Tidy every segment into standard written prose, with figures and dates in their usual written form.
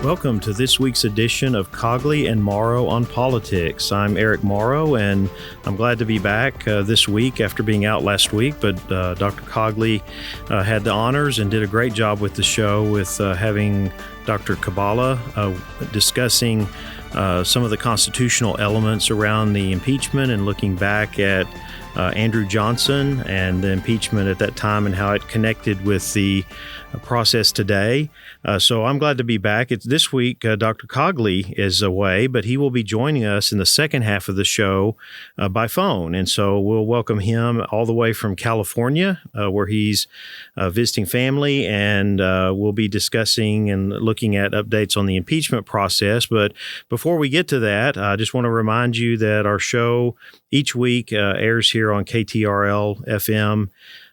Welcome to this week's edition of Cogley and Morrow on Politics. I'm Eric Morrow, and I'm glad to be back this week after being out last week. But Dr. Cogley had the honors and did a great job with the show with having Dr. Kabbalah discussing some of the constitutional elements around the impeachment and looking back at Andrew Johnson and the impeachment at that time and how it connected with the process today. So I'm glad to be back. This week, Dr. Cogley is away, but he will be joining us in the second half of the show by phone. And so we'll welcome him all the way from California, where he's visiting family, and we'll be discussing and looking at updates on the impeachment process. But before we get to that, I just want to remind you that our show each week airs here on KTRL FM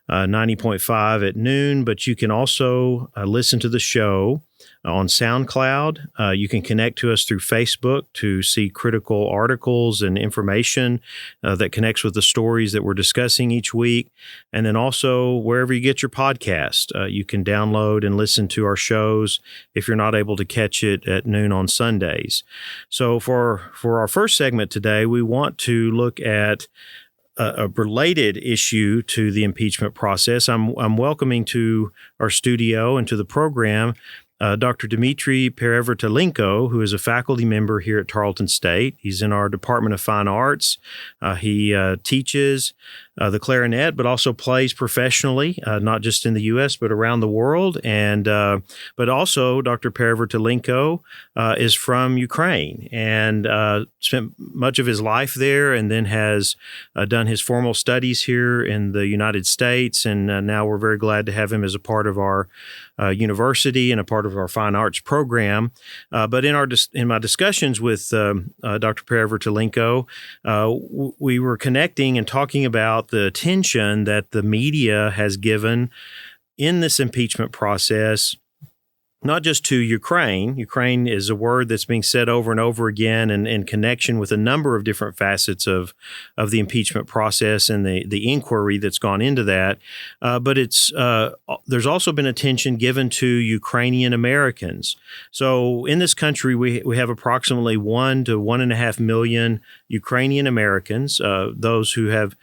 90.5 at noon, but you can also listen to the show on SoundCloud. You can connect to us through Facebook to see critical articles and information that connects with the stories that we're discussing each week. And then also wherever you get your podcast, you can download and listen to our shows if you're not able to catch it at noon on Sundays. So for our first segment today, we want to look at a related issue to the impeachment process. I'm welcoming to our studio and to the program Dr. Dmitry Perevertailenko, who is a faculty member here at Tarleton State. He's in our Department of Fine Arts. He teaches the clarinet, but also plays professionally, not just in the U.S., but around the world. And but also, Dr. Perevertailenko is from Ukraine and spent much of his life there, and then has done his formal studies here in the United States. And now we're very glad to have him as a part of our university and a part of our fine arts program. But in my discussions with Dr. Perevertailenko, we were connecting and talking about the attention that the media has given in this impeachment process, not just to Ukraine. Ukraine is a word that's being said over and over again in connection with a number of different facets of the impeachment process and the inquiry that's gone into that. But there's also been attention given to Ukrainian Americans. So in this country, we have approximately 1 to 1.5 million Ukrainian Americans, those who have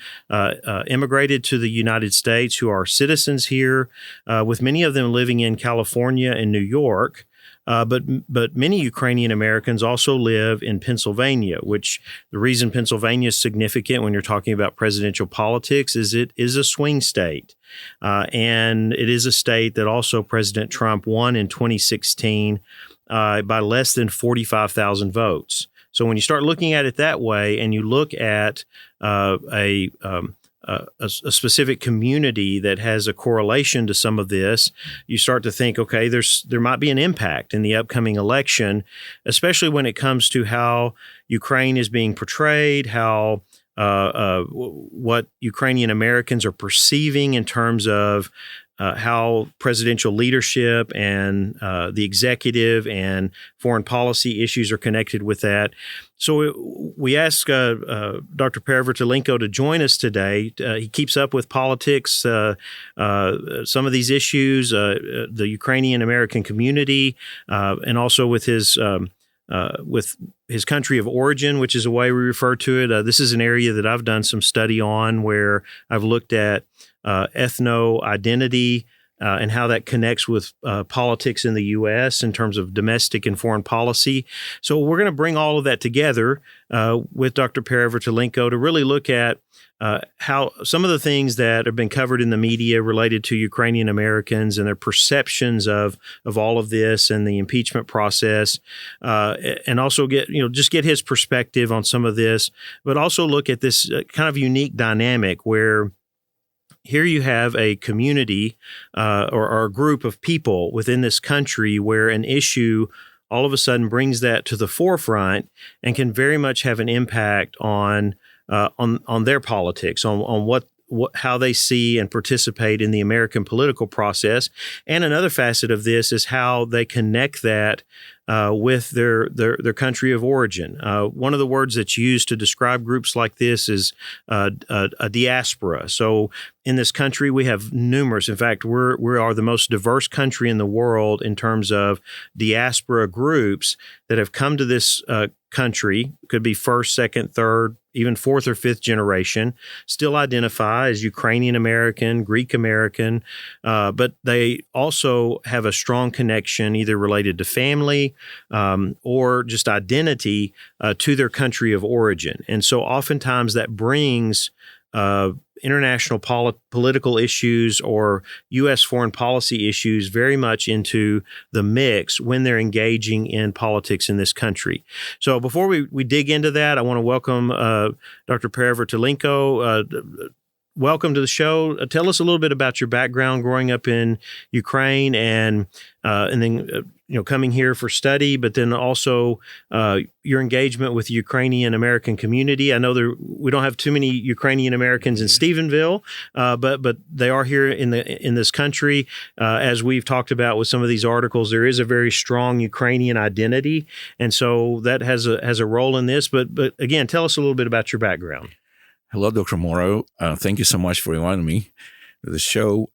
immigrated to the United States, who are citizens here, with many of them living in California and New York. But many Ukrainian Americans also live in Pennsylvania, which the reason Pennsylvania is significant when you're talking about presidential politics is it is a swing state. And it is a state that also President Trump won in 2016 by less than 45,000 votes. So when you start looking at it that way, and you look at a specific community that has a correlation to some of this, you start to think, okay, there might be an impact in the upcoming election, especially when it comes to how Ukraine is being portrayed, how what Ukrainian Americans are perceiving in terms of how presidential leadership and the executive and foreign policy issues are connected with that. So we asked Dr. Perevertailenko to join us today. He keeps up with politics, some of these issues, the Ukrainian American community, and also with his country of origin, which is a way we refer to it. This is an area that I've done some study on, where I've looked at ethno-identity and how that connects with politics in the U.S. in terms of domestic and foreign policy. So we're going to bring all of that together with Dr. Perevertailenko to really look at how some of the things that have been covered in the media related to Ukrainian Americans and their perceptions of all of this and the impeachment process, and also get his perspective on some of this, but also look at this kind of unique dynamic where here you have a community or a group of people within this country where an issue all of a sudden brings that to the forefront and can very much have an impact on their politics, on how they see and participate in the American political process. And another facet of this is how they connect that with their country of origin. One of the words that's used to describe groups like this is a diaspora. So in this country, we have numerous. In fact, we are the most diverse country in the world in terms of diaspora groups that have come to this country. Could be first, second, third, even fourth or fifth generation, still identify as Ukrainian American, Greek American, but they also have a strong connection, either related to family or just identity to their country of origin. And so oftentimes that brings international political issues or U.S. foreign policy issues very much into the mix when they're engaging in politics in this country. So before we dig into that, I want to welcome Dr. Perevertailenko. Welcome to the show. Tell us a little bit about your background growing up in Ukraine and then coming here for study, but then also your engagement with the Ukrainian American community. I know we don't have too many Ukrainian Americans in Stephenville, but they are here in this country. As we've talked about with some of these articles, there is a very strong Ukrainian identity, and so that has a role in this. But again, tell us a little bit about your background. Hello, Dr. Morrow. Thank you so much for inviting me to the show.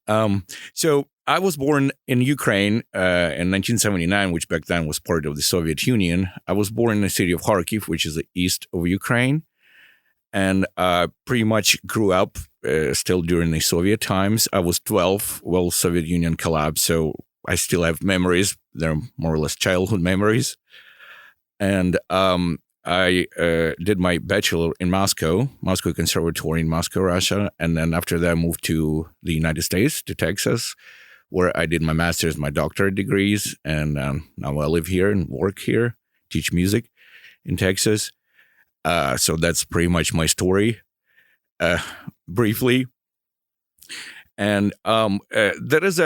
So I was born in Ukraine in 1979, which back then was part of the Soviet Union. I was born in the city of Kharkiv, which is the east of Ukraine, and pretty much grew up still during the Soviet times. I was 12 while Soviet Union collapsed, so I still have memories. They're more or less childhood memories. And I did my bachelor in Moscow Conservatory in Moscow, Russia. And then after that, I moved to the United States, to Texas, where I did my master's, my doctorate degrees. And now I live here and work here, teach music in Texas. So that's pretty much my story, briefly. And there is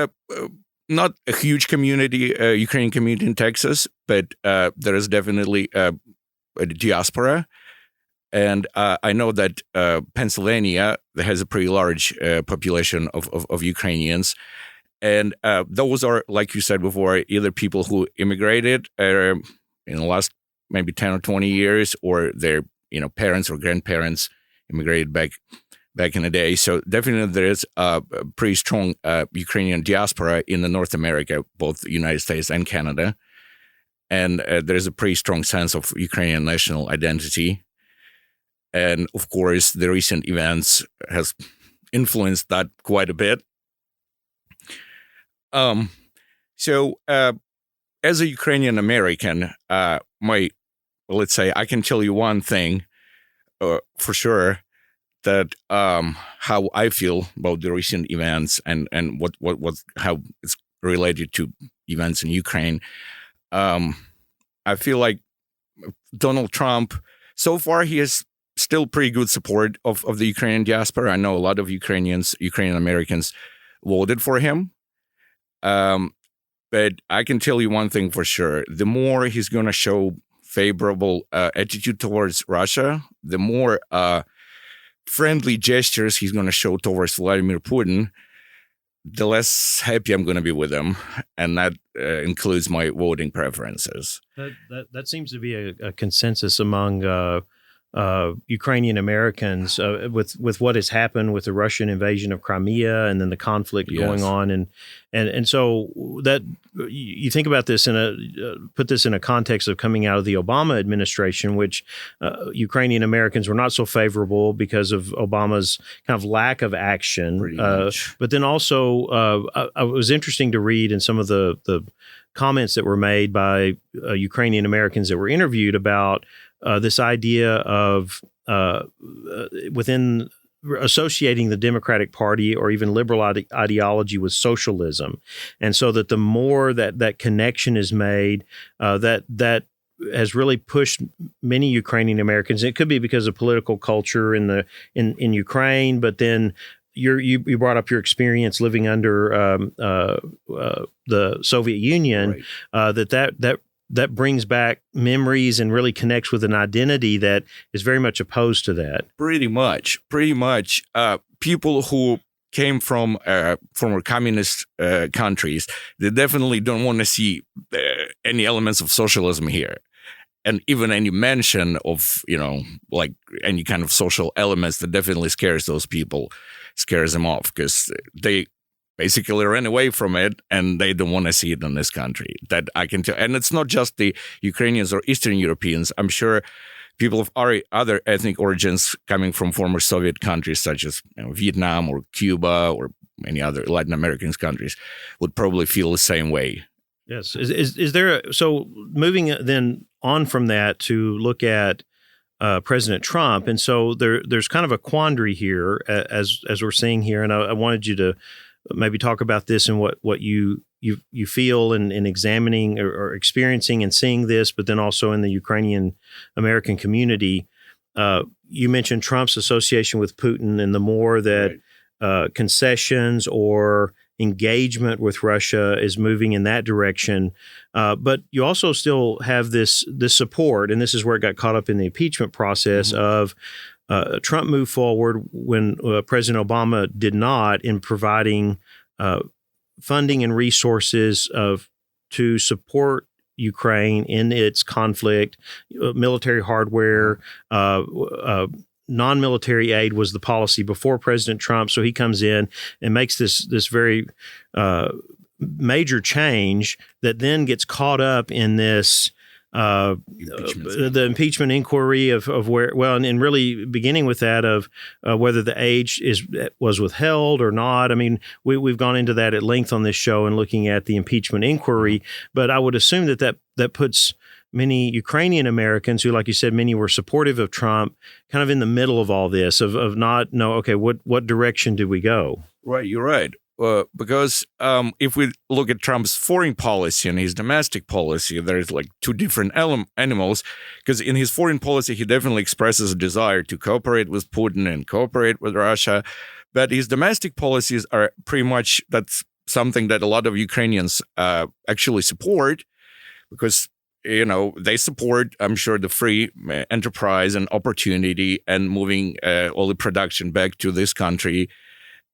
not a huge community, Ukrainian community in Texas, but there is definitely a diaspora. And I know that Pennsylvania has a pretty large population of Ukrainians. And those are, like you said before, either people who immigrated in the last maybe 10 or 20 years, or their parents or grandparents immigrated back in the day. So definitely there is a pretty strong Ukrainian diaspora in the North America, both the United States and Canada. And there's a pretty strong sense of Ukrainian national identity. And of course, the recent events has influenced that quite a bit. So as a Ukrainian American, let's say I can tell you one thing for sure, that how I feel about the recent events and how it's related to events in Ukraine. I feel like Donald Trump, so far, he has still pretty good support of the Ukrainian diaspora. I know a lot of Ukrainian Americans voted for him. But I can tell you one thing for sure. The more he's going to show favorable attitude towards Russia, the more friendly gestures he's going to show towards Vladimir Putin, the less happy I'm going to be with him, and that includes my voting preferences. That seems to be a consensus among Ukrainian Americans with what has happened with the Russian invasion of Crimea and then the conflict going on, and so that you think about this put this in a context of coming out of the Obama administration, which Ukrainian Americans were not so favorable because of Obama's kind of lack of action. But then also, it was interesting to read in some of the comments that were made by Ukrainian Americans that were interviewed about this idea of within associating the Democratic Party or even liberal ideology with socialism. And so that the more that connection is made, that has really pushed many Ukrainian Americans. It could be because of political culture in Ukraine, but then you brought up your experience living under the Soviet Union, right. That brings back memories and really connects with an identity that is very much opposed to that. Pretty much. people who came from former communist countries, they definitely don't want to see any elements of socialism here. And even any mention of, like any kind of social elements that definitely scares those people, scares them off, because they basically ran away from it and they don't want to see it in this country. That I can tell. And it's not just the Ukrainians or Eastern Europeans. I'm sure people of other ethnic origins coming from former Soviet countries, such as Vietnam or Cuba or many other Latin American countries, would probably feel the same way. Yes. Is there so moving then on from that to look at President Trump, and so there's kind of a quandary here as we're seeing here, and I wanted you to maybe talk about this and what you feel in examining or experiencing and seeing this, but then also in the Ukrainian American community. You mentioned Trump's association with Putin, and the more that concessions or engagement with Russia is moving in that direction. But you also still have this support, and this is where it got caught up in the impeachment process of Trump moved forward when President Obama did not, in providing funding and resources to support Ukraine in its conflict, military hardware, non-military aid was the policy before President Trump. So he comes in and makes this very major change that then gets caught up in this the impeachment inquiry of where, well, and really beginning with that of whether the age was withheld or not. I mean, we've gone into that at length on this show and looking at the impeachment inquiry, but I would assume that puts many Ukrainian Americans who, like you said, many were supportive of Trump, kind of in the middle of all this of not know, okay, what direction do we go? Right, you're right. Because if we look at Trump's foreign policy and his domestic policy, there's like two different animals. Because in his foreign policy, he definitely expresses a desire to cooperate with Putin and cooperate with Russia. But his domestic policies are pretty much, that's something that a lot of Ukrainians actually support, because they support, I'm sure, the free enterprise and opportunity and moving all the production back to this country.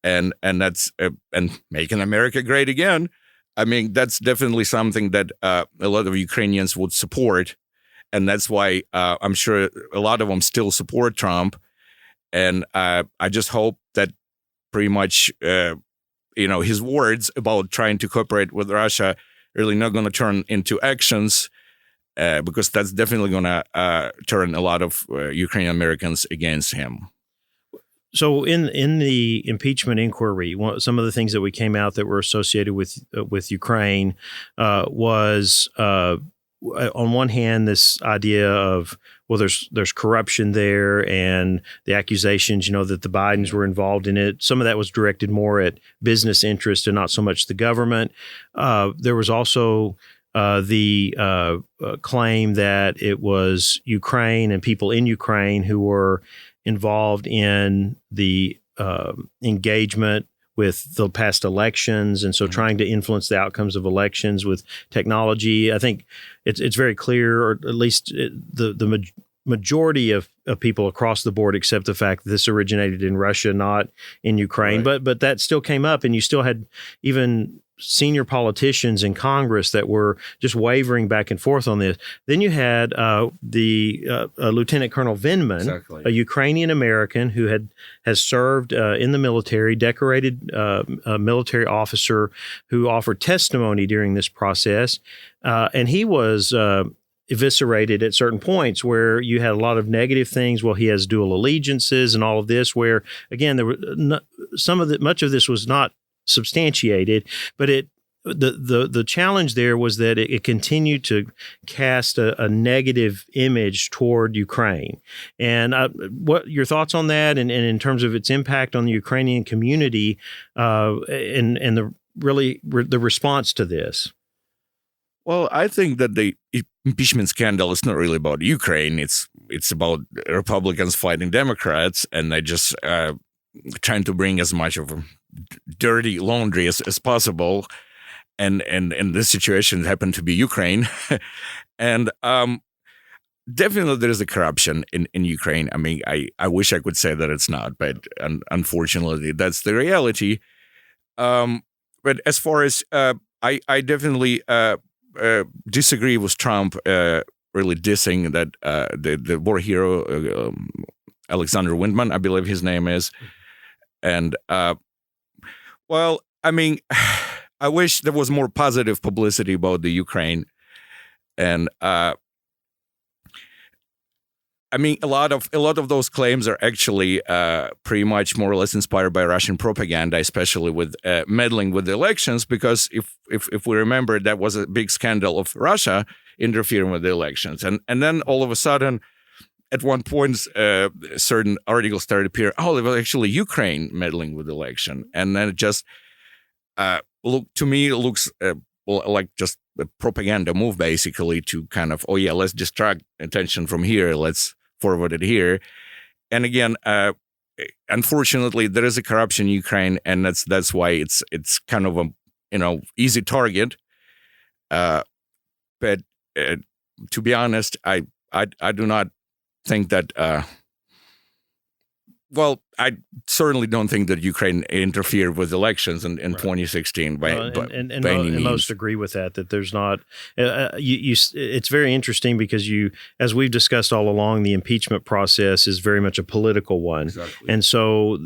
And that's and making America great again. I mean, that's definitely something that a lot of Ukrainians would support. And that's why I'm sure a lot of them still support Trump. And I just hope that pretty much, his words about trying to cooperate with Russia really not going to turn into actions. Because that's definitely going to turn a lot of Ukrainian Americans against him. So in the impeachment inquiry, some of the things that we came out that were associated with Ukraine was, on one hand, this idea of, well, there's corruption there, and the accusations, that the Bidens were involved in it. Some of that was directed more at business interest and not so much the government. There was also the claim that it was Ukraine and people in Ukraine who were involved in the engagement with the past elections, and so trying to influence the outcomes of elections with technology. I think it's very clear, or at least the majority of people across the board accept the fact that this originated in Russia, not in Ukraine. Right. But that still came up, and you still had even senior politicians in Congress that were just wavering back and forth on this. Then you had the Lieutenant Colonel Vindman, exactly, a Ukrainian American who has served in the military, decorated military officer who offered testimony during this process, and he was eviscerated at certain points where you had a lot of negative things. Well, he has dual allegiances and all of this, where again there were much of this was not substantiated, but the challenge there was that it continued to cast a negative image toward Ukraine. And what your thoughts on that, and in terms of its impact on the Ukrainian community, and the response to this? Well, I think that the impeachment scandal is not really about Ukraine. It's about Republicans fighting Democrats, and they just trying to bring as much of dirty laundry as possible, and this situation happened to be Ukraine, and definitely there is a corruption in Ukraine. I mean, I wish I could say that it's not, but unfortunately, that's the reality. But as far as I definitely disagree with Trump really dissing that the war hero Alexander Windman, I believe his name is, and well, I mean, I wish there was more positive publicity about the Ukraine, and I mean, a lot of those claims are actually pretty much more or less inspired by Russian propaganda, especially with meddling with the elections. Because if we remember, that was a big scandal of Russia interfering with the elections, and then all of a sudden, at one point, certain articles started to appear. Oh, it was actually Ukraine meddling with the election, and then it just looks like just a propaganda move, basically, to kind of, oh yeah, let's distract attention from here, let's forward it here. And again, unfortunately, there is a corruption in Ukraine, and that's why it's kind of a easy target. But to be honest, I do not think that. Well, I certainly don't think that Ukraine interfered with elections in 2016 by any means. Most agree with that. That there's not. It's very interesting because as we've discussed all along, the impeachment process is very much a political one, exactly. And so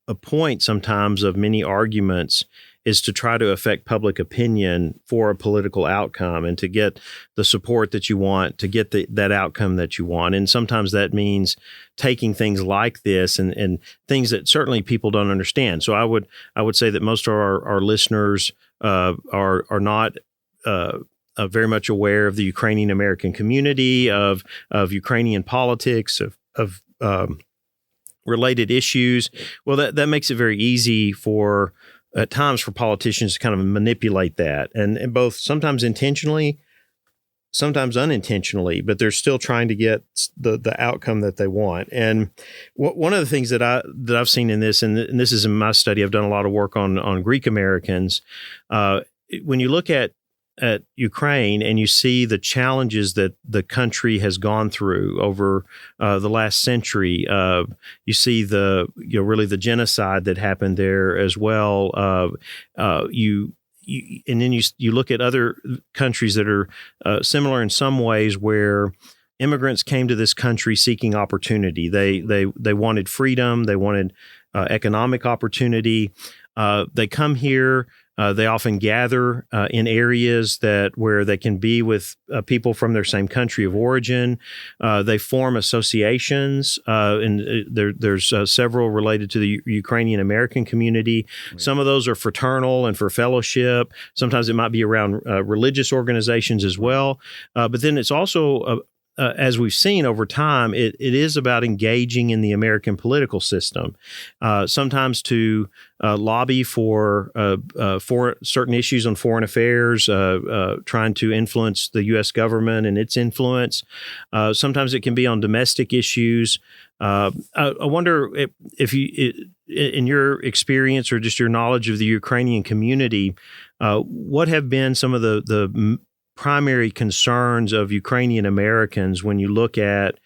a point sometimes of many arguments is to try to affect public opinion for a political outcome and to get the support that you want, to get that outcome that you want. And sometimes that means taking things like this and things that certainly people don't understand. So I would say that most of our listeners are not very much aware of the Ukrainian American community, of Ukrainian politics, of related issues. Well, that makes it very easy at times for politicians to kind of manipulate that, and both sometimes intentionally, sometimes unintentionally, but they're still trying to get the outcome that they want. And one of the things that I've seen in this, and this is in my study, I've done a lot of work on Greek Americans. When you look at Ukraine and you see the challenges that the country has gone through over the last century, you see really the genocide that happened there as well. And then you look at other countries that are similar in some ways, where immigrants came to this country seeking opportunity. They wanted freedom. They wanted economic opportunity. They come here. They often gather in areas where they can be with people from their same country of origin. They form associations, and there's several related to the Ukrainian American community. Right. Some of those are fraternal and for fellowship. Sometimes it might be around religious organizations as well. But then it's also as we've seen over time, it is about engaging in the American political system, sometimes to lobby for certain issues on foreign affairs, trying to influence the U.S. government and its influence. Sometimes it can be on domestic issues. I wonder if you, in your experience or just your knowledge of the Ukrainian community, what have been some of the primary concerns of Ukrainian Americans when you look at,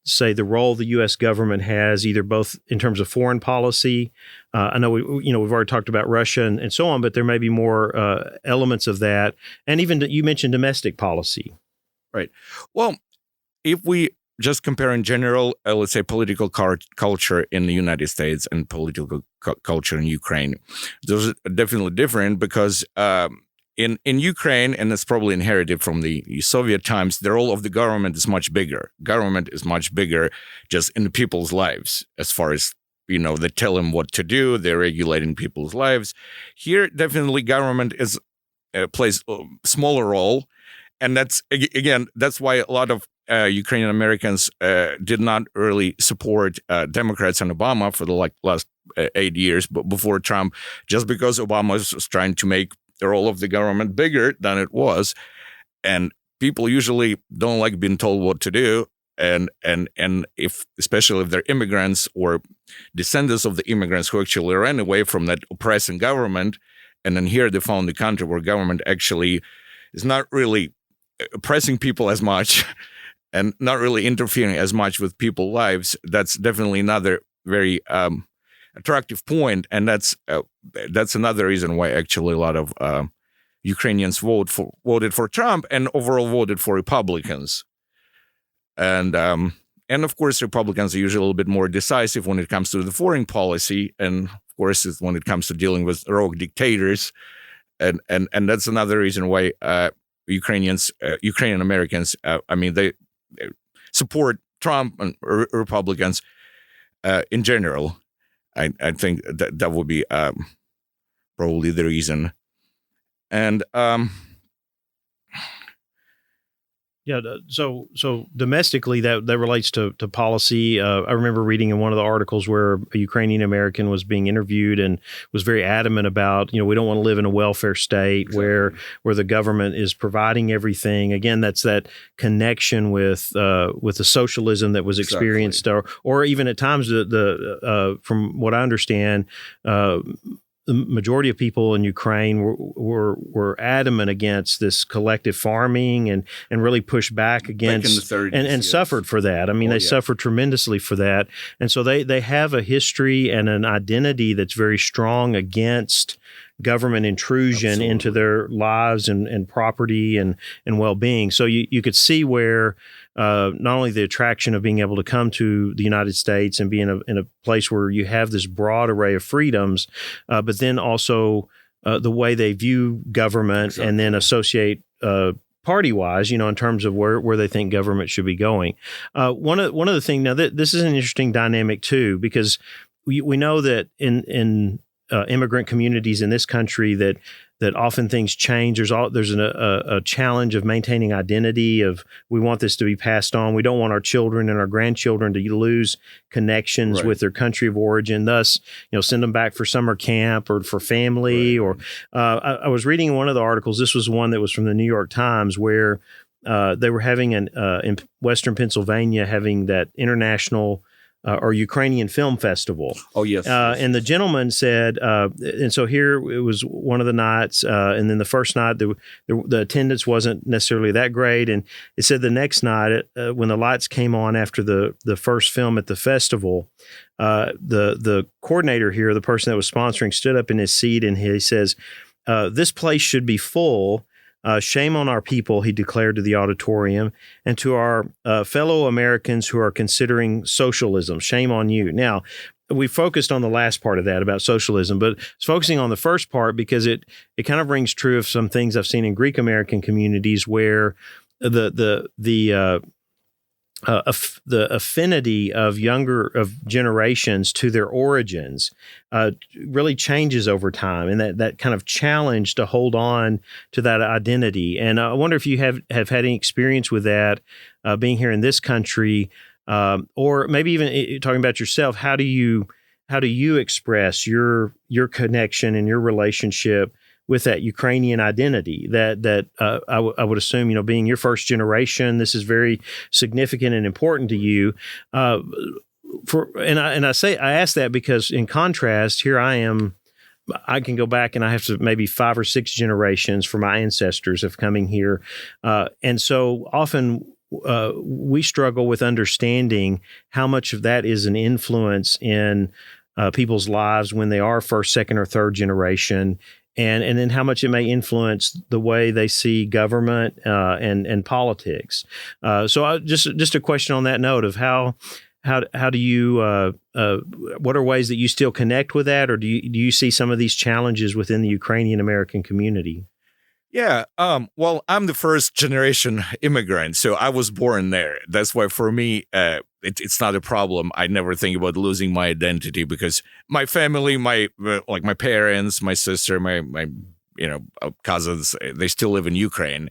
say, the role the U.S. government has, either both in terms of foreign policy. I know we've already talked about Russia and so on, but there may be more elements of that, and even you mentioned domestic policy. Right. Well, if we just compare in general, let's say political culture in the United States and political culture in Ukraine, those are definitely different because. In Ukraine, and it's probably inherited from the Soviet times, the role of the government is much bigger. Government is much bigger just in the people's lives, as far as, they tell them what to do, they're regulating people's lives. Here, definitely government plays a smaller role. And that's why a lot of Ukrainian Americans did not really support Democrats and Obama for the last 8 years, but before Trump, just because Obama was trying to make the role of the government bigger than it was, and people usually don't like being told what to do, and especially if they're immigrants or descendants of the immigrants who actually ran away from that oppressing government, and then here they found a country where government actually is not really oppressing people as much and not really interfering as much with people's lives, that's definitely another very attractive point, and that's another reason why actually a lot of Ukrainians voted for Trump and overall voted for Republicans, and of course Republicans are usually a little bit more decisive when it comes to the foreign policy, and of course when it comes to dealing with rogue dictators, and that's another reason why Ukrainian Americans, they support Trump and Republicans in general. I think that would be probably the reason. And so domestically, that relates to policy. I remember reading in one of the articles where a Ukrainian American was being interviewed and was very adamant about, we don't want to live in a welfare state where the government is providing everything. Again, that's that connection with the socialism that was experienced, or even at times from what I understand, the majority of people in Ukraine were adamant against this collective farming and really pushed back against and suffered for that. They suffered tremendously for that. And so they have a history and an identity that's very strong against government intrusion into their lives and property and well-being. So you could see where not only the attraction of being able to come to the United States and be in a place where you have this broad array of freedoms, but then also the way they view government and then associate party-wise, in terms of where they think government should be going. One of the things, now this is an interesting dynamic too, because we know that in immigrant communities in this country that often things change. There's a challenge of maintaining identity. Of we want this to be passed on. We don't want our children and our grandchildren to lose connections with their country of origin. Thus, send them back for summer camp or for family. Or I was reading one of the articles. This was one that was from the New York Times where they were having in Western Pennsylvania having that international or Ukrainian Film Festival. Oh, yes. And the gentleman said, and so here it was one of the nights, and then the first night, the attendance wasn't necessarily that great. And it said the next night, when the lights came on after the first film at the festival, the coordinator here, the person that was sponsoring, stood up in his seat and he says, this place should be full. Shame on our people, he declared to the auditorium, and to our fellow Americans who are considering socialism. Shame on you. Now, we focused on the last part of that about socialism, but it's focusing on the first part because it kind of rings true of some things I've seen in Greek American communities where the affinity of generations to their origins really changes over time, and that kind of challenge to hold on to that identity. And I wonder if you have had any experience with that being here in this country, or maybe even talking about yourself. How do you express your connection and your relationship with that Ukrainian identity that I would assume, being your first generation, this is very significant and important to you. I ask that because in contrast, here I am, I can go back and I have to maybe 5 or 6 generations for my ancestors of coming here. And so often we struggle with understanding how much of that is an influence in people's lives when they are first, second, or third generation. And then how much it may influence the way they see government and politics. So just a question on that note of how do you what are ways that you still connect with that, or do you see some of these challenges within the Ukrainian American community? Yeah. Well, I'm the first generation immigrant, so I was born there. That's why for me, it's not a problem. I never think about losing my identity because my family, my parents, my sister, my cousins, they still live in Ukraine,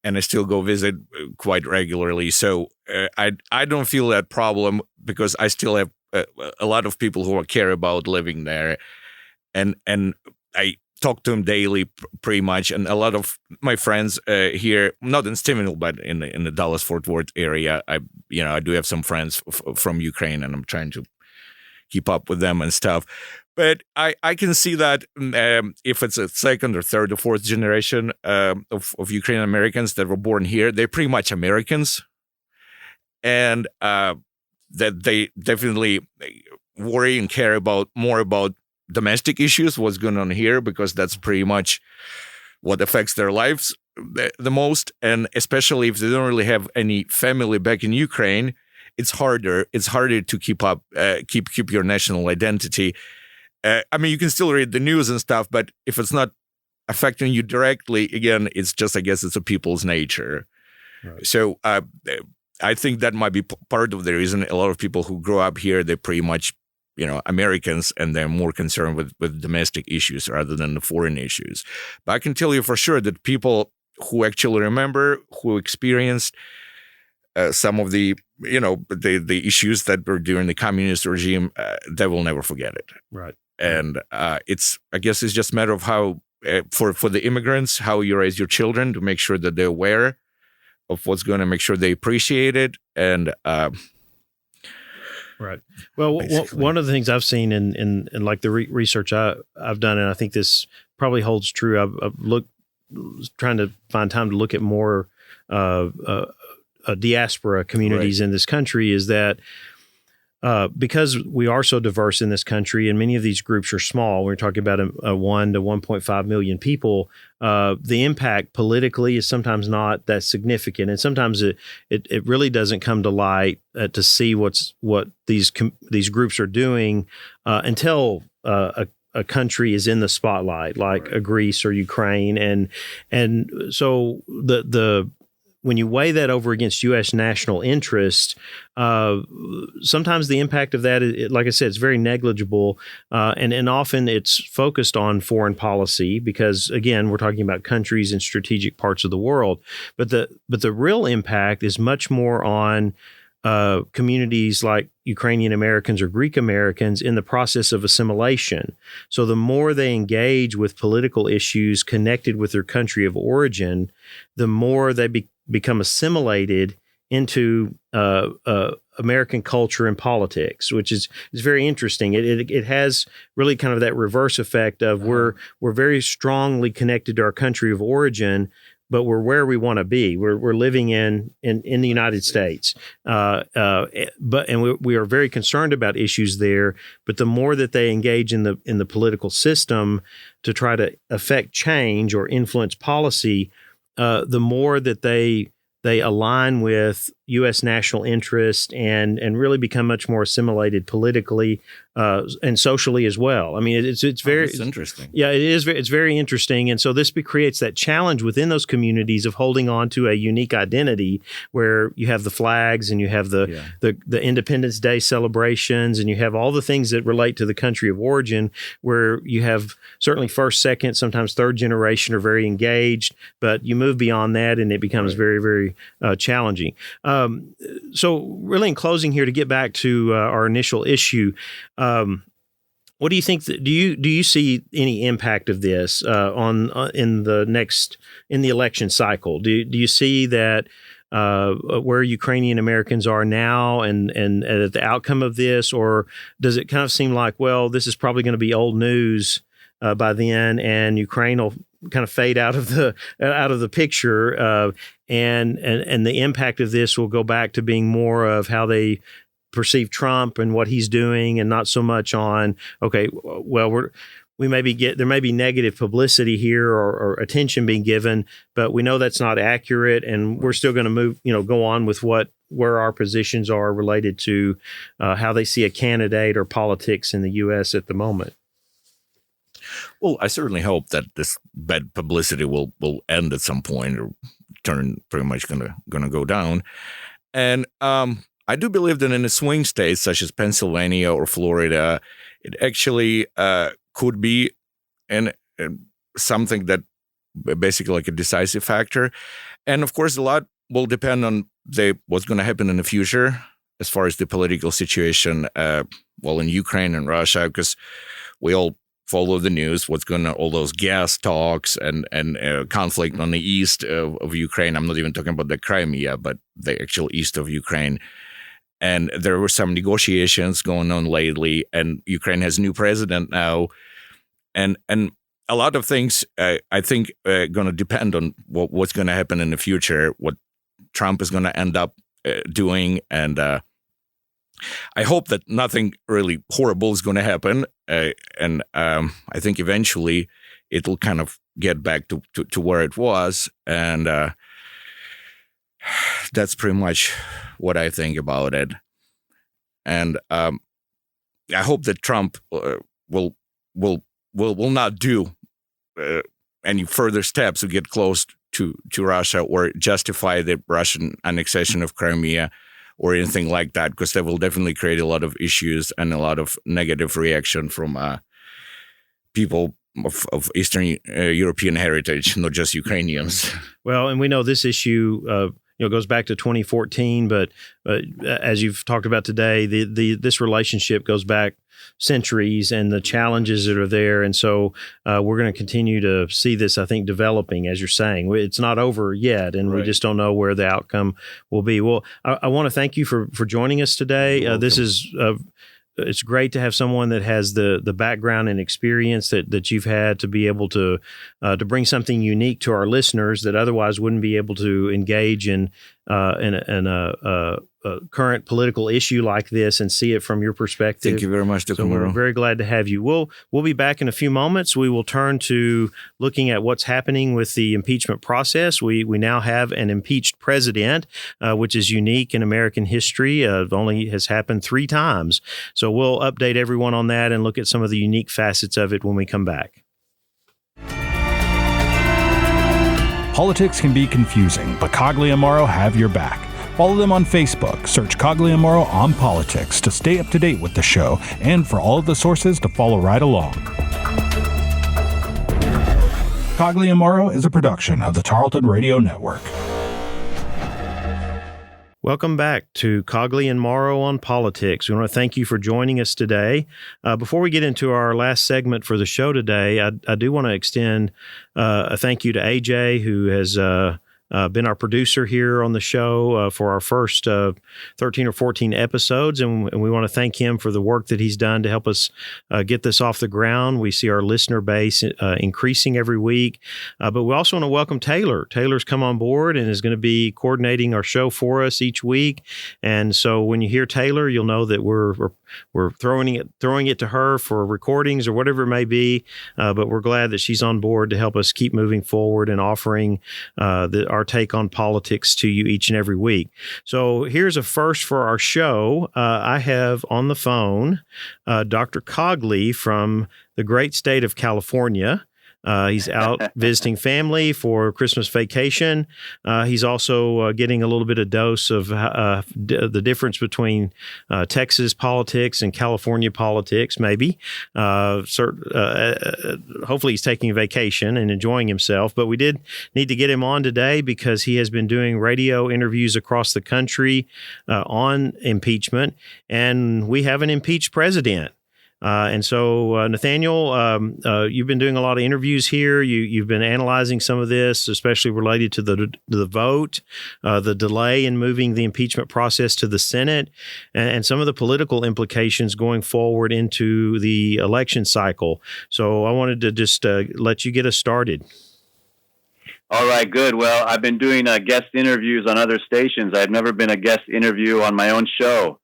and I still go visit quite regularly. So I don't feel that problem because I still have a lot of people who care about living there, and I talk to them daily, pretty much, and a lot of my friends here, not in Stephenville, but in the Dallas-Fort Worth area, I do have some friends from Ukraine, and I'm trying to keep up with them and stuff. But I can see that if it's a second or third or fourth generation of Ukrainian Americans that were born here, they're pretty much Americans. And that they definitely worry and care more about domestic issues, what's going on here, because that's pretty much what affects their lives the most. And especially if they don't really have any family back in Ukraine, it's harder. It's harder to keep up, keep your national identity. I mean, you can still read the news and stuff, but if it's not affecting you directly, again, it's just, I guess, it's a people's nature. Right. So I think that might be part of the reason a lot of people who grow up here, they're pretty much, Americans, and they're more concerned with domestic issues rather than the foreign issues. But I can tell you for sure that people who actually remember, who experienced some of the, the issues that were during the communist regime, they will never forget it. Right. And I guess it's just a matter of how, for the immigrants, how you raise your children to make sure that they're aware of what's going to make sure they appreciate it. And right. Well, one of the things I've seen in like the research I've done, and I think this probably holds true. I've trying to find time to look at more diaspora communities in this country, is that because we are so diverse in this country, and many of these groups are small, we're talking about a 1 to 1.5 million people, the impact politically is sometimes not that significant. And sometimes it really doesn't come to light to see what these groups are doing until a country is in the spotlight, like a Greece or Ukraine. And so when you weigh that over against U.S. national interest, sometimes the impact of that, like I said, it's very negligible, and often it's focused on foreign policy because, again, we're talking about countries in strategic parts of the world. But the real impact is much more on communities like Ukrainian Americans or Greek Americans in the process of assimilation. So the more they engage with political issues connected with their country of origin, the more they become assimilated into American culture and politics, which is very interesting. It has really kind of that reverse effect of we're very strongly connected to our country of origin, but we're where we want to be. We're living in the United States, but we are very concerned about issues there. But the more that they engage in the political system to try to affect change or influence policy, the more that they align with U.S. national interest and really become much more assimilated politically and socially as well. I mean, it's very it's interesting. Yeah, it is. It's very interesting, and so this creates that challenge within those communities of holding on to a unique identity, where you have the flags and you have the Independence Day celebrations and you have all the things that relate to the country of origin, where you have certainly first, second, sometimes third generation are very engaged, but you move beyond that and it becomes very, very challenging. So really in closing here, to get back to our initial issue, what do you think? Do you see any impact of this in the election cycle? Do you see that where Ukrainian Americans are now and at the outcome of this, or does it kind of seem like, well, this is probably going to be old news by then, and Ukraine will kind of fade out of the picture, and the impact of this will go back to being more of how they perceive Trump and what he's doing, and not so much on, okay, well, there may be negative publicity here or attention being given, but we know that's not accurate, and we're still going to go on with where our positions are related to how they see a candidate or politics in the U.S. at the moment. Well, I certainly hope that this bad publicity will end at some point, or turn pretty much going to go down. And I do believe that in the swing states such as Pennsylvania or Florida, it actually could be something that basically like a decisive factor. And of course, a lot will depend on what's going to happen in the future as far as the political situation, in Ukraine and Russia, because we all follow the news, what's going on, all those gas talks and conflict on the east of Ukraine. I'm not even talking about the Crimea, but the actual east of Ukraine. and there were some negotiations going on lately, and Ukraine has a new president now, and a lot of things I think going to depend on what's going to happen in the future, what Trump is going to end up doing, and I hope that nothing really horrible is going to happen, and I think eventually it'll kind of get back to where it was, and that's pretty much what I think about it. And I hope that Trump will not do any further steps to get close to Russia or justify the Russian annexation of Crimea or anything like that, because that will definitely create a lot of issues and a lot of negative reaction from people of Eastern European heritage, not just Ukrainians. Well, and we know this issue goes back to 2014, but as you've talked about today, this relationship goes back centuries and the challenges that are there. And so we're going to continue to see this, I think, developing, as you're saying. It's not over yet, and we just don't know where the outcome will be. Well, I want to thank you for joining us today. This is it's great to have someone that has the background and experience that you've had to be able to bring something unique to our listeners that otherwise wouldn't be able to engage in a current political issue like this and see it from your perspective. Thank you very much, Dr. Morrow. We're very glad to have you. We'll be back in a few moments. We will turn to looking at what's happening with the impeachment process. We now have an impeached president, which is unique in American history. It only has happened 3 times. So we'll update everyone on that and look at some of the unique facets of it when we come back. Politics can be confusing, but Cogley and Morrow have your back. Follow them on Facebook. Search Cogley and Morrow on politics to stay up to date with the show and for all of the sources to follow right along. Cogley and Morrow is a production of the Tarleton Radio Network. Welcome back to Cogley and Morrow on Politics. We want to thank you for joining us today. Before we get into our last segment for the show today, I do want to extend a thank you to AJ, who has been our producer here on the show for our first 13 or 14 episodes, and we want to thank him for the work that he's done to help us get this off the ground. We see our listener base increasing every week, but we also want to welcome Taylor. Taylor's come on board and is going to be coordinating our show for us each week, and so when you hear Taylor, you'll know that we're throwing it to her for recordings or whatever it may be, but we're glad that she's on board to help us keep moving forward and offering our take on politics to you each and every week. So here's a first for our show. I have on the phone Dr. Cogley from the great state of California. He's out visiting family for Christmas vacation. He's also getting a little bit of dose of the difference between Texas politics and California politics, maybe. Hopefully he's taking a vacation and enjoying himself. But we did need to get him on today because he has been doing radio interviews across the country on impeachment, and we have an impeached president. And so, Nathaniel, you've been doing a lot of interviews here. You've been analyzing some of this, especially related to the vote, the delay in moving the impeachment process to the Senate, and some of the political implications going forward into the election cycle. So I wanted to just let you get us started. All right, good. Well, I've been doing guest interviews on other stations. I've never been a guest interview on my own show.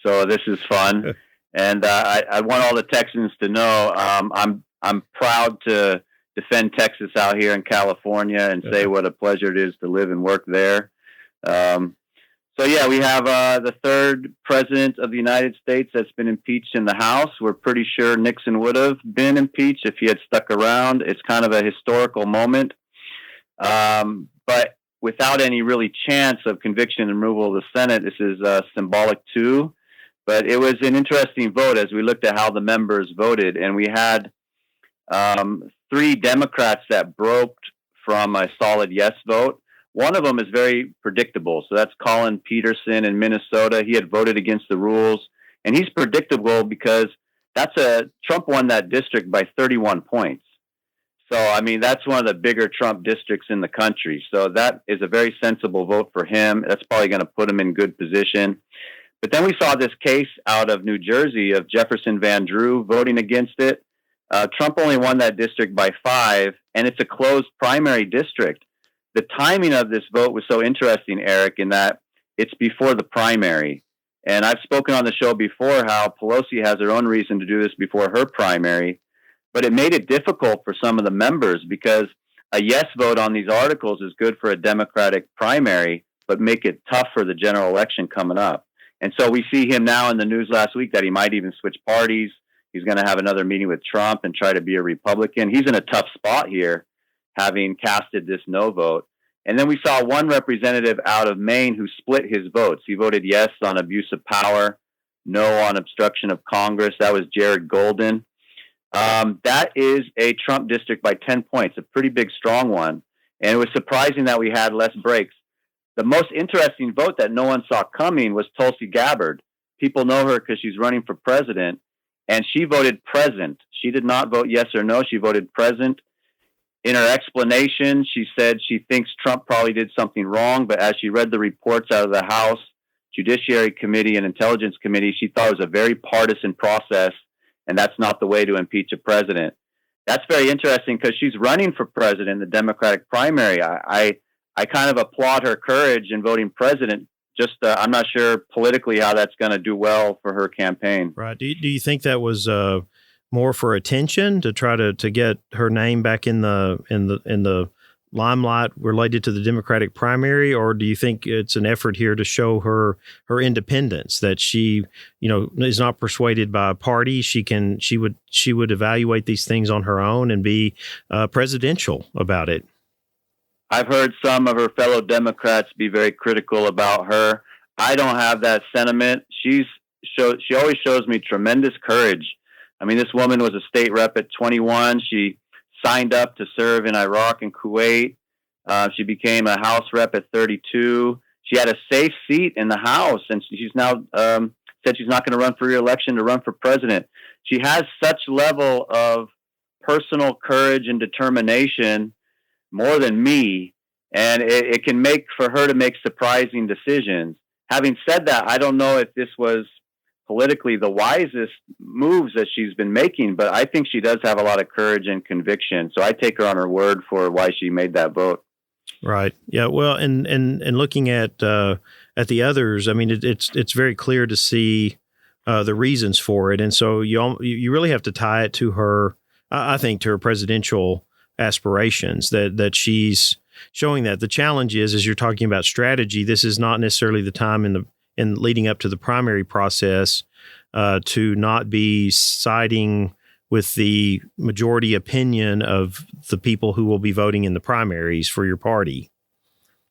So this is fun. And I want all the Texans to know I'm proud to defend Texas out here in California and say what a pleasure it is to live and work there. So yeah, we have the third president of the United States that's been impeached in the House. We're pretty sure Nixon would have been impeached if he had stuck around. It's kind of a historical moment, but without any really chance of conviction and removal of the Senate, this is symbolic too. But it was an interesting vote as we looked at how the members voted. And we had 3 Democrats that broke from a solid yes vote. One of them is very predictable. So that's Colin Peterson in Minnesota. He had voted against the rules. And he's predictable because Trump won that district by 31 points. So, I mean, that's one of the bigger Trump districts in the country. So that is a very sensible vote for him. That's probably going to put him in good position. But then we saw this case out of New Jersey of Jefferson Van Drew voting against it. Trump only won that district by 5, and it's a closed primary district. The timing of this vote was so interesting, Eric, in that it's before the primary. And I've spoken on the show before how Pelosi has her own reason to do this before her primary, but it made it difficult for some of the members because a yes vote on these articles is good for a Democratic primary, but make it tough for the general election coming up. And so we see him now in the news last week that he might even switch parties. He's going to have another meeting with Trump and try to be a Republican. He's in a tough spot here, having casted this no vote. And then we saw one representative out of Maine who split his votes. He voted yes on abuse of power, no on obstruction of Congress. That was Jared Golden. That is a Trump district by 10 points, a pretty big, strong one. And it was surprising that we had less breaks. The most interesting vote that no one saw coming was Tulsi Gabbard. People know her because she's running for president, and she voted present. She did not vote yes or no. She voted present. In her explanation, she said she thinks Trump probably did something wrong, but as she read the reports out of the House Judiciary Committee and Intelligence Committee, she thought it was a very partisan process, and that's not the way to impeach a president. That's very interesting because she's running for president in the Democratic primary. I kind of applaud her courage in voting president. Just I'm not sure politically how that's going to do well for her campaign. Right. Do you think that was more for attention to try to get her name back in the limelight related to the Democratic primary, or do you think it's an effort here to show her independence, that she, is not persuaded by a party? She would evaluate these things on her own and be presidential about it. I've heard some of her fellow Democrats be very critical about her. I don't have that sentiment. She always shows me tremendous courage. I mean, this woman was a state rep at 21. She signed up to serve in Iraq and Kuwait. She became a House rep at 32. She had a safe seat in the House, and she's now said she's not going to run for re-election to run for president. She has such level of personal courage and determination, more than me, and it can make for her to make surprising decisions. Having said that, I don't know if this was politically the wisest moves that she's been making, but I think she does have a lot of courage and conviction. So I take her on her word for why she made that vote. Right. Yeah. Well, and looking at the others, I mean, it's very clear to see the reasons for it, and so you really have to tie it to her. I think to her presidential aspirations, that she's showing that. The challenge is, as you're talking about strategy, this is not necessarily the time in leading up to the primary process to not be siding with the majority opinion of the people who will be voting in the primaries for your party.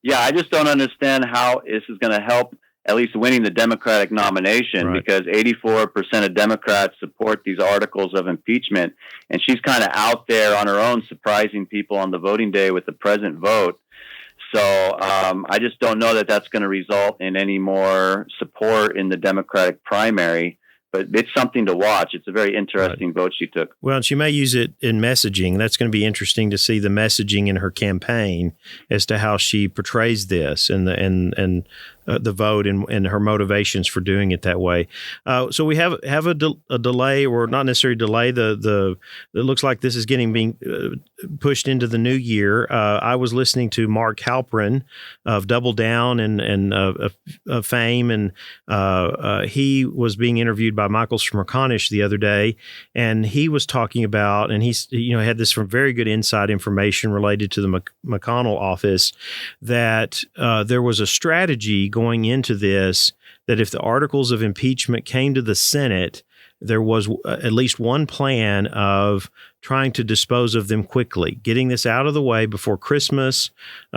Yeah, I just don't understand how this is going to help at least winning the Democratic nomination, right? Because 84% of Democrats support these articles of impeachment, and she's kind of out there on her own, surprising people on the voting day with the present vote. So I just don't know that that's going to result in any more support in the Democratic primary. But it's something to watch. It's a very interesting vote she took. Well, she may use it in messaging. That's going to be interesting to see the messaging in her campaign as to how she portrays this and the vote and her motivations for doing it that way. So we have a delay, or not necessarily delay. It looks like this is being pushed into the new year. I was listening to Mark Halperin of Double Down and of fame, and he was being interviewed by Michael Smerconish the other day, and he was talking about, and he's had this from very good inside information related to the McConnell office, that there was a strategy going into this, that if the articles of impeachment came to the Senate, there was at least one plan of trying to dispose of them quickly, getting this out of the way before Christmas,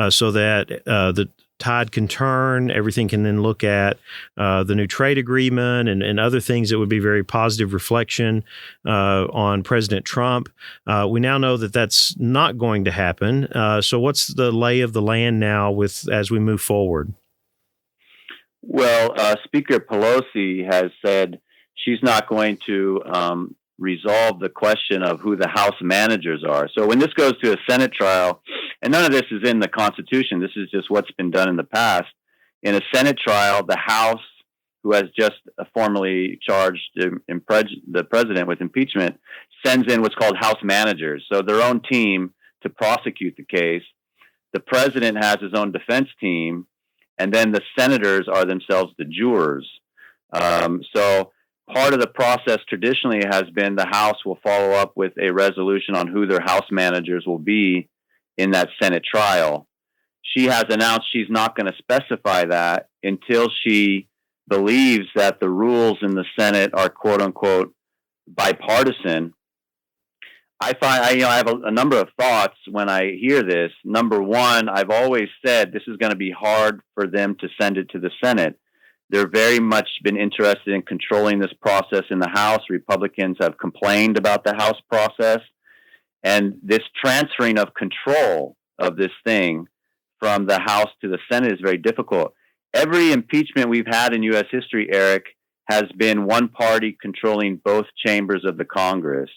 so that the tide can turn. Everything can then look at the new trade agreement and other things that would be very positive reflection on President Trump. We now know that that's not going to happen. So what's the lay of the land now as we move forward? Well, Speaker Pelosi has said she's not going to resolve the question of who the House managers are. So when this goes to a Senate trial, and none of this is in the Constitution, this is just what's been done in the past. In a Senate trial, the House who has just formally charged the president with impeachment, sends in what's called House managers, so their own team to prosecute the case. The president has his own defense team, and then the senators are themselves the jurors. So part of the process traditionally has been the House will follow up with a resolution on who their House managers will be in that Senate trial. She has announced she's not going to specify that until she believes that the rules in the Senate are quote unquote bipartisan. I have a number of thoughts when I hear this. Number one, I've always said this is going to be hard for them to send it to the Senate. They're very much been interested in controlling this process in the House. Republicans have complained about the House process. And this transferring of control of this thing from the House to the Senate is very difficult. Every impeachment we've had in U.S. history, Eric, has been one party controlling both chambers of the Congress.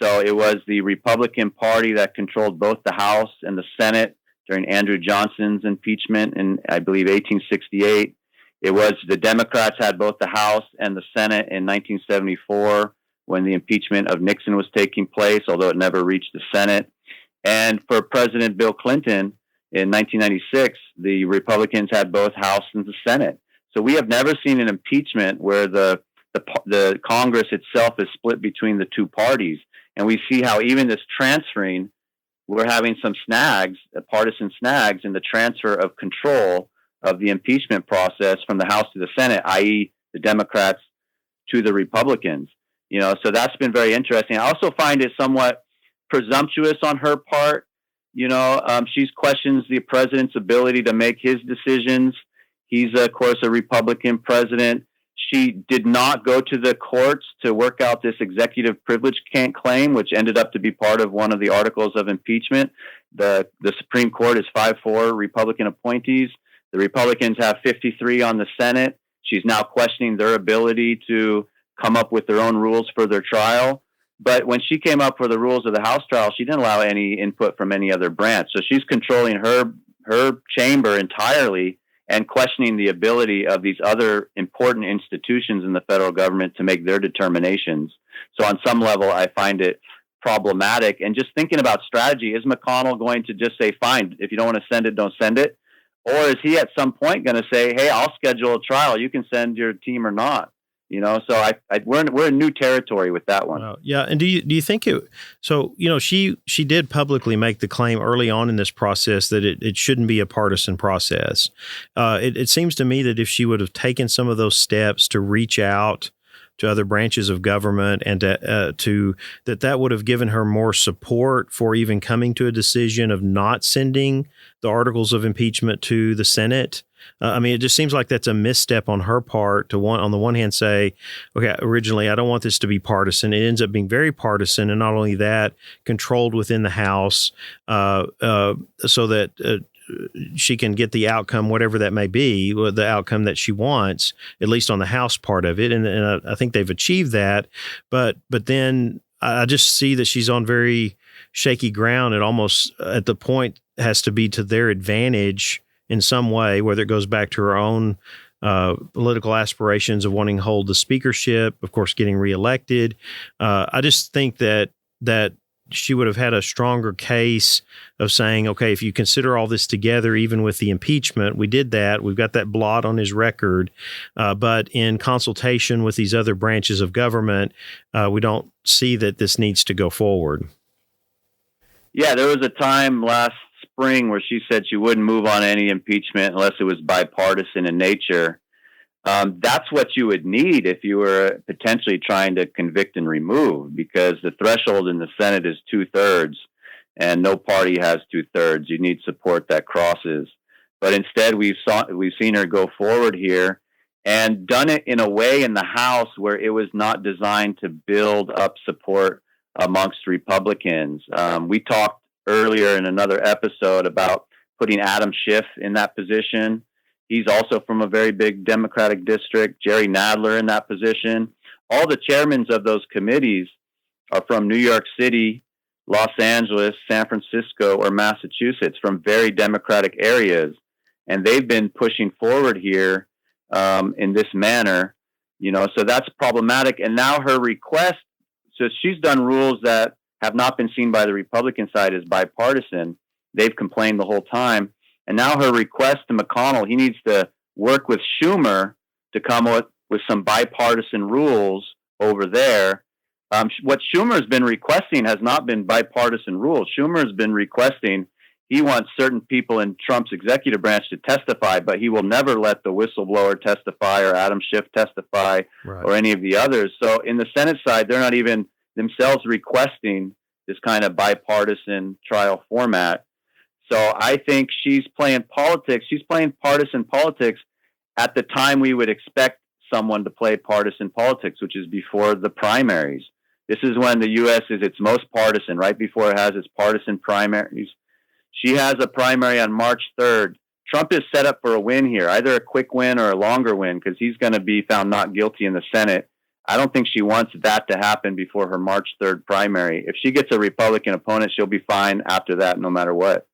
So it was the Republican Party that controlled both the House and the Senate during Andrew Johnson's impeachment in, I believe, 1868. It was the Democrats had both the House and the Senate in 1974 when the impeachment of Nixon was taking place, although it never reached the Senate. And for President Bill Clinton in 1996, the Republicans had both House and the Senate. So we have never seen an impeachment where the Congress itself is split between the two parties. And we see how even this transferring, we're having some snags, partisan snags in the transfer of control of the impeachment process from the House to the Senate, i.e. the Democrats to the Republicans. So that's been very interesting. I also find it somewhat presumptuous on her part. She questions the president's ability to make his decisions. He's, of course, a Republican president. She did not go to the courts to work out this executive privilege claim, which ended up to be part of one of the articles of impeachment. The Supreme Court is 5-4 Republican appointees. The Republicans have 53 on the Senate. She's now questioning their ability to come up with their own rules for their trial. But when she came up for the rules of the House trial, she didn't allow any input from any other branch. So she's controlling her chamber entirely and questioning the ability of these other important institutions in the federal government to make their determinations. So on some level, I find it problematic. And just thinking about strategy, is McConnell going to just say, fine, if you don't want to send it, don't send it? Or is he at some point going to say, hey, I'll schedule a trial. You can send your team or not. So we're in new territory with that one. Yeah. And do you think it? So she did publicly make the claim early on in this process that it shouldn't be a partisan process. It seems to me that if she would have taken some of those steps to reach out to other branches of government and that would have given her more support for even coming to a decision of not sending the articles of impeachment to the Senate. It just seems like that's a misstep on her part to on the one hand say, okay, originally I don't want this to be partisan. It ends up being very partisan, and not only that, controlled within the House, so that she can get the outcome, whatever that may be, the outcome that she wants, at least on the House part of it. And I think they've achieved that. But then I just see that she's on very shaky ground. It almost at the point has to be to their advantage in some way, whether it goes back to her own political aspirations of wanting to hold the speakership, of course, getting reelected. I just think that she would have had a stronger case of saying, okay, if you consider all this together, even with the impeachment, we did that. We've got that blot on his record. But in consultation with these other branches of government, we don't see that this needs to go forward. Yeah, there was a time last spring where she said she wouldn't move on any impeachment unless it was bipartisan in nature. That's what you would need if you were potentially trying to convict and remove, because the threshold in the Senate is 2/3 and no party has 2/3. You need support that crosses. But instead, we've seen her go forward here and done it in a way in the House where it was not designed to build up support amongst Republicans. We talked earlier in another episode about putting Adam Schiff in that position. He's also from a very big Democratic district. Jerry Nadler in that position. All the chairmen of those committees are from New York City, Los Angeles, San Francisco, or Massachusetts, from very Democratic areas. And they've been pushing forward here in this manner, so that's problematic. And now her request, so she's done rules that have not been seen by the Republican side as bipartisan. They've complained the whole time. And now her request to McConnell, he needs to work with Schumer to come with some bipartisan rules over there. What Schumer has been requesting has not been bipartisan rules. Schumer has been requesting, he wants certain people in Trump's executive branch to testify, but he will never let the whistleblower testify or Adam Schiff testify or any of the others. So in the Senate side, they're not even themselves requesting this kind of bipartisan trial format. So I think she's playing politics. She's playing partisan politics at the time we would expect someone to play partisan politics, which is before the primaries. This is when the U.S. is its most partisan, right before it has its partisan primaries. She has a primary on March 3rd. Trump is set up for a win here, either a quick win or a longer win, because he's going to be found not guilty in the Senate. I don't think she wants that to happen before her March 3rd primary. If she gets a Republican opponent, she'll be fine after that, no matter what.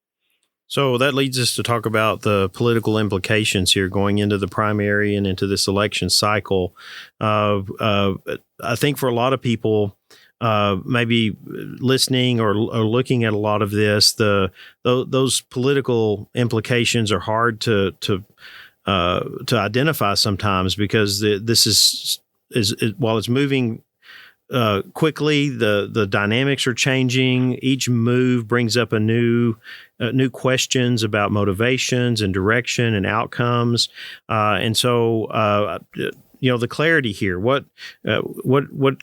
So that leads us to talk about the political implications here going into the primary and into this election cycle. I think for a lot of people, maybe listening or looking at a lot of this, those political implications are hard to identify sometimes, because this is while it's moving quickly, the dynamics are changing. Each move brings up a new questions about motivations and direction and outcomes, and so the clarity here. What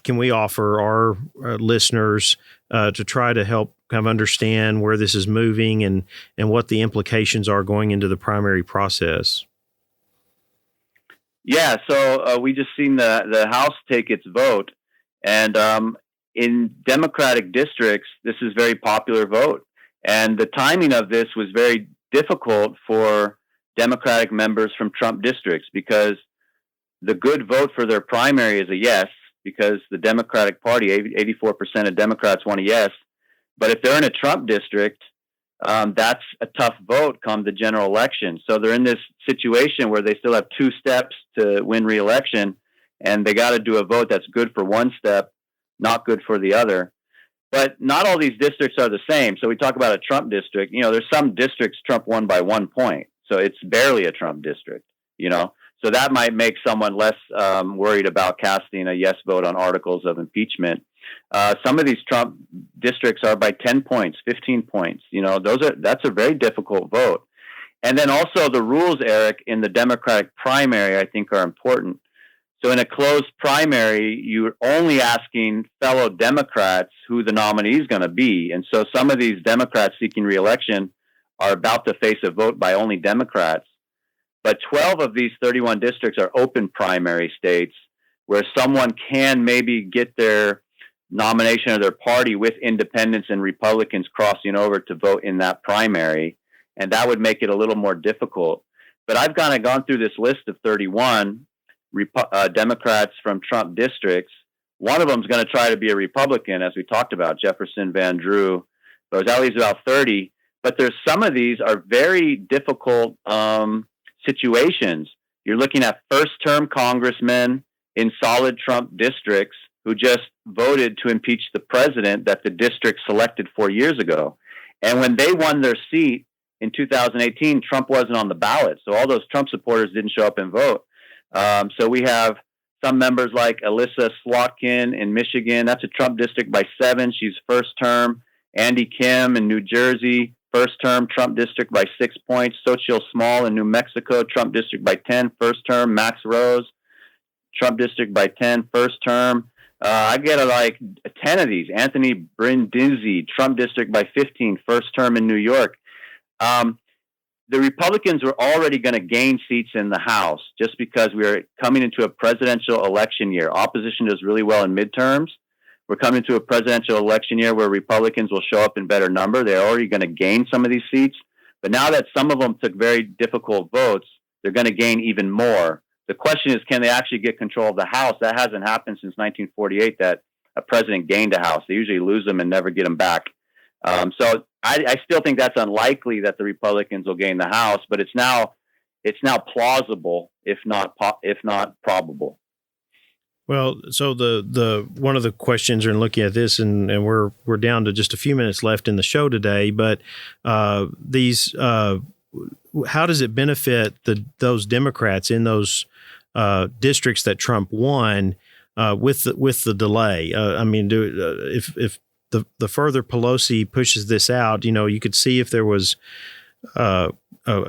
can we offer our listeners to try to help kind of understand where this is moving and what the implications are going into the primary process? Yeah, so we just seen the House take its vote. And in Democratic districts, this is a very popular vote. And the timing of this was very difficult for Democratic members from Trump districts, because the good vote for their primary is a yes, because the Democratic Party, 84% of Democrats want a yes. But if they're in a Trump district, that's a tough vote come the general election. So they're in this situation where they still have 2 steps to win re-election. And they got to do a vote that's good for one step, not good for the other. But not all these districts are the same. So we talk about a Trump district. There's some districts Trump won by 1 point. So it's barely a Trump district, So that might make someone less worried about casting a yes vote on articles of impeachment. Some of these Trump districts are by 10 points, 15 points. That's a very difficult vote. And then also the rules, Eric, in the Democratic primary, I think are important. So in a closed primary, you're only asking fellow Democrats who the nominee is going to be. And so some of these Democrats seeking re-election are about to face a vote by only Democrats. But 12 of these 31 districts are open primary states where someone can maybe get their nomination of their party with independents and Republicans crossing over to vote in that primary. And that would make it a little more difficult. But I've kind of gone through this list of 31 Democrats from Trump districts. One of them is going to try to be a Republican, as we talked about, Jefferson Van Drew. So that leaves about 30. But there's some of these are very difficult situations. You're looking at first-term congressmen in solid Trump districts who just voted to impeach the president that the district selected 4 years ago. And when they won their seat in 2018, Trump wasn't on the ballot. So all those Trump supporters didn't show up and vote. So we have some members like Alyssa Slotkin in Michigan. That's a Trump district by 7. She's first term. Andy Kim in New Jersey, first term, Trump district by 6 points. Xochitl Small in New Mexico, Trump district by 10, first term. Max Rose, Trump district by 10, first term. I get like 10 of these. Anthony Brindisi, Trump district by 15, first term in New York. The Republicans were already going to gain seats in the House just because we are coming into a presidential election year. Opposition does really well in midterms. We're coming into a presidential election year where Republicans will show up in better number. They're already going to gain some of these seats. But now that some of them took very difficult votes, they're going to gain even more. The question is, can they actually get control of the House? That hasn't happened since 1948, that a president gained a House. They usually lose them and never get them back. So I still think that's unlikely that the Republicans will gain the House, but it's it's now plausible, if not probable. Well, so the one of the questions in looking at this, and we're down to just a few minutes left in the show today, but how does it benefit those Democrats in those districts that Trump won with the delay? I mean, if the further Pelosi pushes this out, you could see if there was a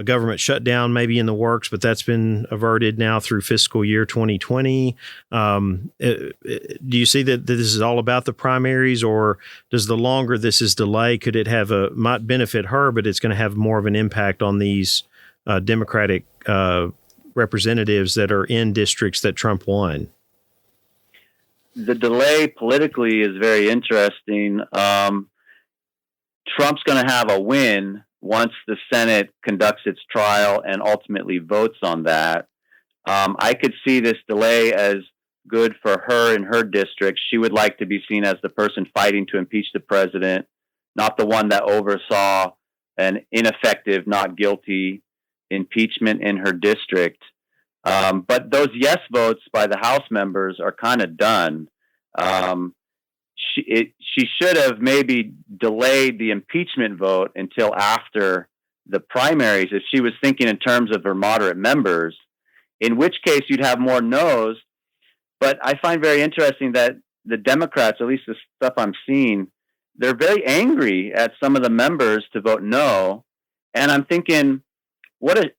government shutdown maybe in the works, but that's been averted now through fiscal year 2020. Do you see that this is all about the primaries, or does the longer this is delayed, could it might benefit her, but it's going to have more of an impact on these Democratic representatives that are in districts that Trump won? The delay politically is very interesting. Trump's going to have a win once the Senate conducts its trial and ultimately votes on that. I could see this delay as good for her in her district. She would like to be seen as the person fighting to impeach the president, not the one that oversaw an ineffective, not guilty impeachment in her district. But those yes votes by the House members are kind of done. She should have maybe delayed the impeachment vote until after the primaries if she was thinking in terms of her moderate members, in which case you'd have more no's. But I find very interesting that the Democrats, at least the stuff I'm seeing, they're very angry at some of the members to vote no. And I'm thinking, what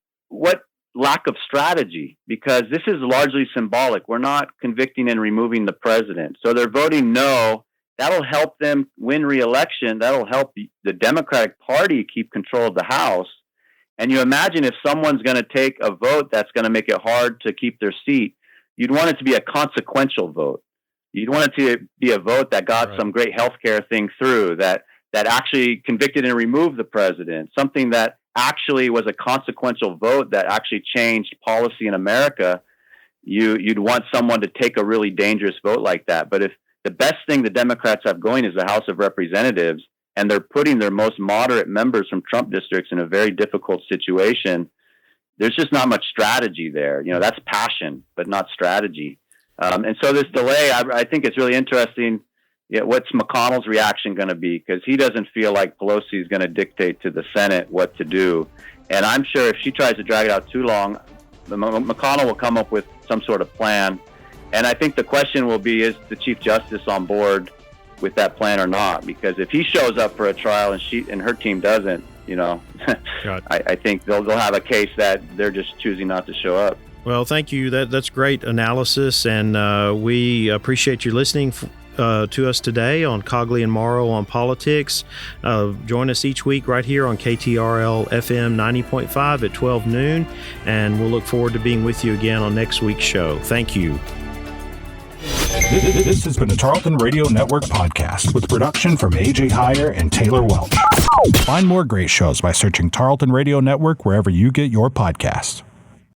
lack of strategy, because this is largely symbolic. We're not convicting and removing the president. So they're voting no. That'll help them win re-election. That'll help the Democratic Party keep control of the House. And you imagine if someone's going to take a vote that's going to make it hard to keep their seat, you'd want it to be a consequential vote. You'd want it to be a vote that got some great healthcare thing through, that actually convicted and removed the president, something that actually was a consequential vote that actually changed policy in America. You'd want someone to take a really dangerous vote like that. But if the best thing the Democrats have going is the House of Representatives, and they're putting their most moderate members from Trump districts in a very difficult situation, there's just not much strategy there. That's passion, but not strategy. And so this delay, I think it's really interesting. What's McConnell's reaction going to be? Because he doesn't feel like Pelosi is going to dictate to the Senate what to do. And I'm sure if she tries to drag it out too long, McConnell will come up with some sort of plan. And I think the question will be, is the Chief Justice on board with that plan or not? Because if he shows up for a trial and her team doesn't, I think they'll have a case that they're just choosing not to show up. Well, thank you. That's great analysis, and we appreciate you listening to us today on Cogley and Morrow on Politics. Join us each week right here on KTRL FM 90.5 at 12 noon, and we'll look forward to being with you again on next week's show. Thank you. This has been a Tarleton Radio Network podcast with production from AJ Heyer and Taylor Welch. Find more great shows by searching Tarleton Radio Network wherever you get your podcasts.